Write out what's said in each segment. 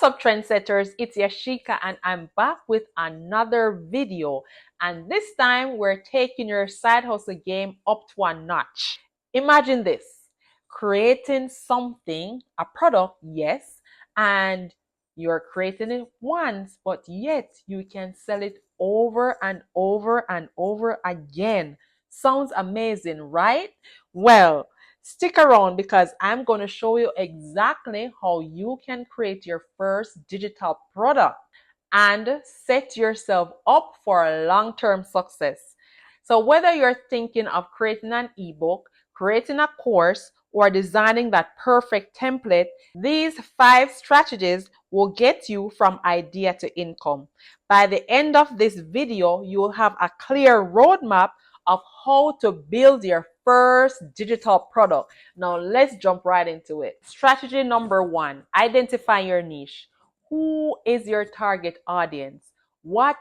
up, trendsetters? It's Yashika and I'm back with another video. And this time we're taking your side hustle game up to a notch. Imagine this: creating something, a product, yes, and you're creating it once, but yet you can sell it over and over and over again. Sounds amazing, right? Well, stick around because I'm going to show you exactly how you can create your first digital product and set yourself up for long-term success. So whether you're thinking of creating an ebook, creating a course, or designing that perfect template, these 5 strategies will get you from idea to income. By the end of this video, you will have a clear roadmap of how to build your first digital product. Now let's jump right into it. Strategy number 1, identify your niche. Who is your target audience? What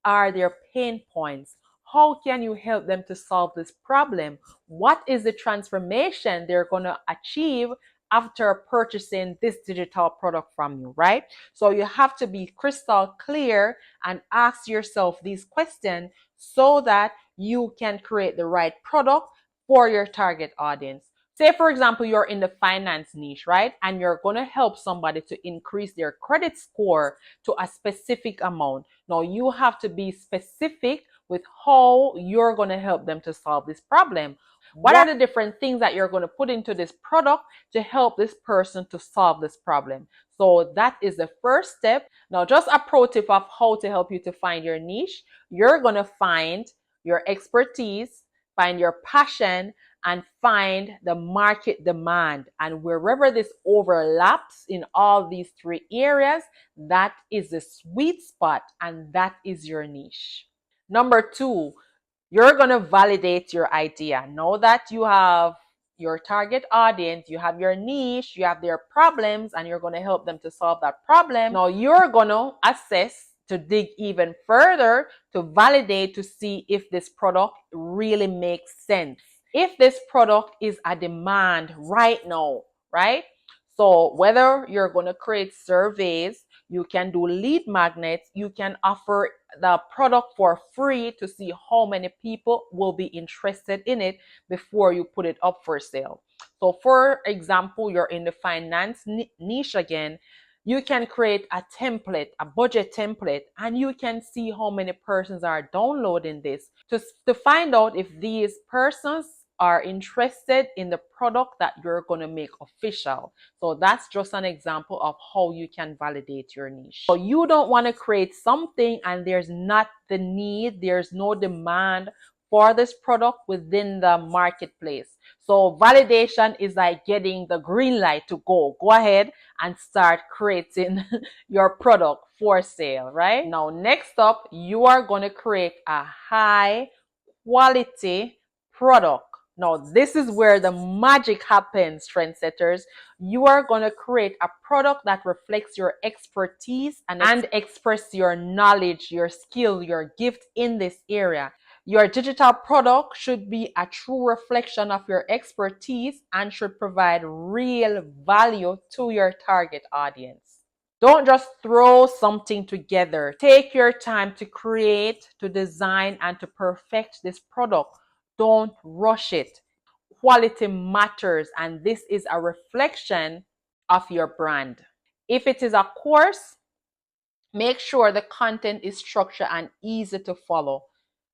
are their pain points? How can you help them to solve this problem? What is the transformation they're going to achieve after purchasing this digital product from you, right? So you have to be crystal clear and ask yourself these questions so that you can create the right product for your target audience. Say, for example, you're in the finance niche, right? And you're going to help somebody to increase their credit score to a specific amount. Now, you have to be specific with how you're going to help them to solve this problem. What are the different things that you're going to put into this product to help this person to solve this problem? So that is the first step. Now, just a pro tip of how to help you to find your niche. You're going to find your expertise, find your passion, and find the market demand. And wherever this overlaps in all these 3 areas, that is the sweet spot and that is your niche. Number 2, you're going to validate your idea. Know that you have your target audience, you have your niche, you have their problems, and you're going to help them to solve that problem. Now you're going to assess, to dig even further, to validate, to see if this product really makes sense. If this product is a demand right now, right? So whether you're going to create surveys, you can do lead magnets, you can offer the product for free to see how many people will be interested in it before you put it up for sale. So for example, you're in the finance niche again, you can create a template, a budget template, and you can see how many persons are downloading this to find out if these persons are interested in the product that you're going to make official. So that's just an example of how you can validate your niche. So you don't want to create something and there's not the need, there's no demand for this product within the marketplace. So validation is like getting the green light to go ahead and start creating your product for sale, right? Now, next up, you are going to create a high quality product. Now, this is where the magic happens, trendsetters. You are going to create a product that reflects your expertise and express your knowledge, your skill, your gift in this area. Your digital product should be a true reflection of your expertise and should provide real value to your target audience. Don't just throw something together. Take your time to create, to design, and to perfect this product. Don't rush it. Quality matters, and this is a reflection of your brand. If it is a course, make sure the content is structured and easy to follow.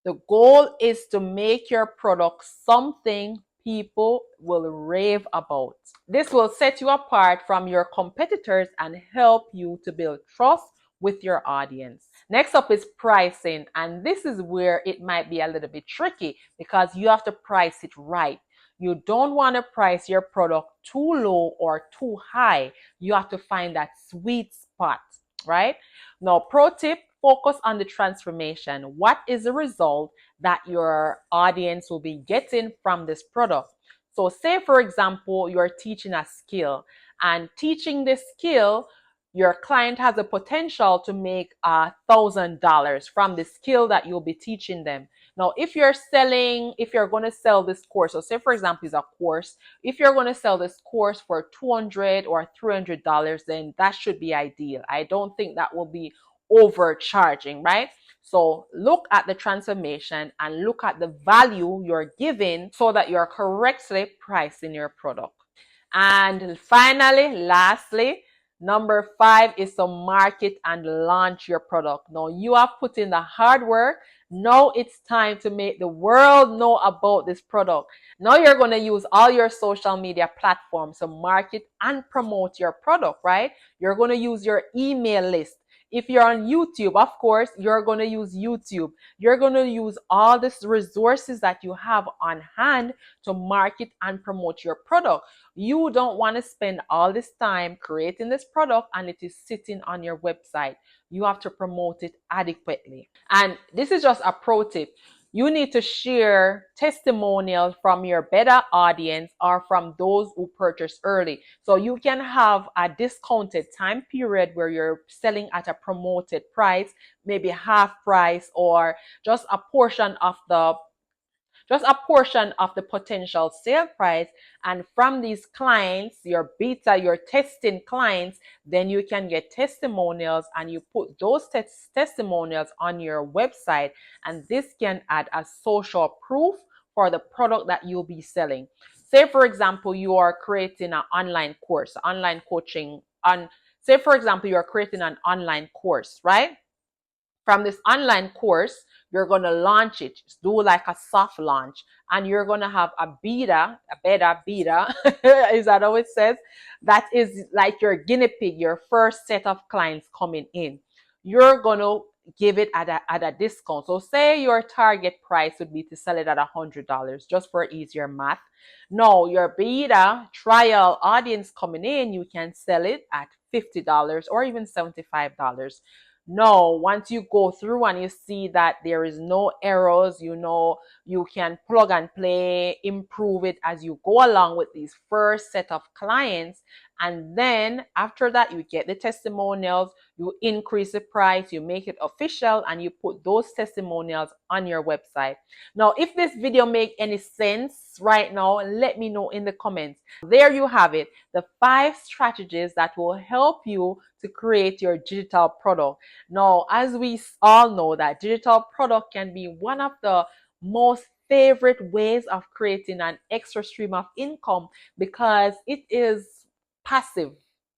The goal is to make your product something people will rave about. This will set you apart from your competitors and help you to build trust with your audience. Next up is pricing, and this is where it might be a little bit tricky because you have to price it right. You don't want to price your product too low or too high. You have to find that sweet spot, right? Now, pro tip, focus on the transformation. What is the result that your audience will be getting from this product? So say, for example, you're teaching a skill, and teaching this skill, your client has a potential to make $1,000 from the skill that you'll be teaching them. Now, if you're going to sell this course, so say for example, it's a course, if you're going to sell this course for $200 or $300, then that should be ideal. I don't think that will be overcharging, right? So look at the transformation and look at the value you're giving so that you're correctly pricing your product. And finally, lastly, number 5 is to market and launch your product. Now you have put in the hard work. Now it's time to make the world know about this product. Now you're going to use all your social media platforms to market and promote your product, right? You're going to use your email list. If you're on YouTube, of course, you're going to use YouTube. You're going to use all these resources that you have on hand to market and promote your product. You don't want to spend all this time creating this product and it is sitting on your website. You have to promote it adequately. And this is just a pro tip. You need to share testimonials from your beta audience or from those who purchased early. So you can have a discounted time period where you're selling at a promoted price, maybe half price or just a portion of the potential sale price. And from these clients, your beta, your testing clients, then you can get testimonials and you put those testimonials on your website. And this can add a social proof for the product that you'll be selling. Say, for example, you are creating an online course, online coaching. Say, for example, you are creating an online course, right? From this online course, you're going to launch it, do like a soft launch, and you're going to have a beta, is that how it says? That is like your guinea pig, your first set of clients coming in. You're going to give it at a discount. So say your target price would be to sell it at $100, just for easier math. Now, your beta trial audience coming in, you can sell it at $50 or even $75. No, once you go through and you see that there is no errors, you can plug and play, improve it as you go along with these first set of clients. And then after that, you get the testimonials, you increase the price, you make it official, and you put those testimonials on your website. Now, if this video makes any sense right now, let me know in the comments. There you have it, the 5 strategies that will help you to create your digital product. Now, as we all know that digital product can be one of the most favorite ways of creating an extra stream of income because it is passive.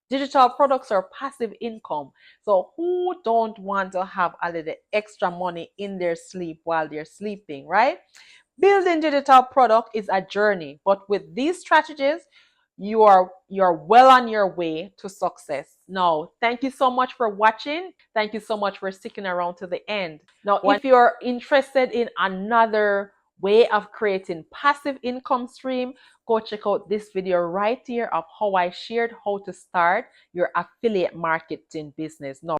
Digital products are passive income. So who don't want to have a little extra money in their sleep while they're sleeping, right? Building digital product is a journey, but with these strategies, you're well on your way to success. Now, thank you so much for watching. Thank you so much for sticking around to the end. Now, if you're interested in another way of creating passive income stream, go check out this video right here of how I shared how to start your affiliate marketing business. Now,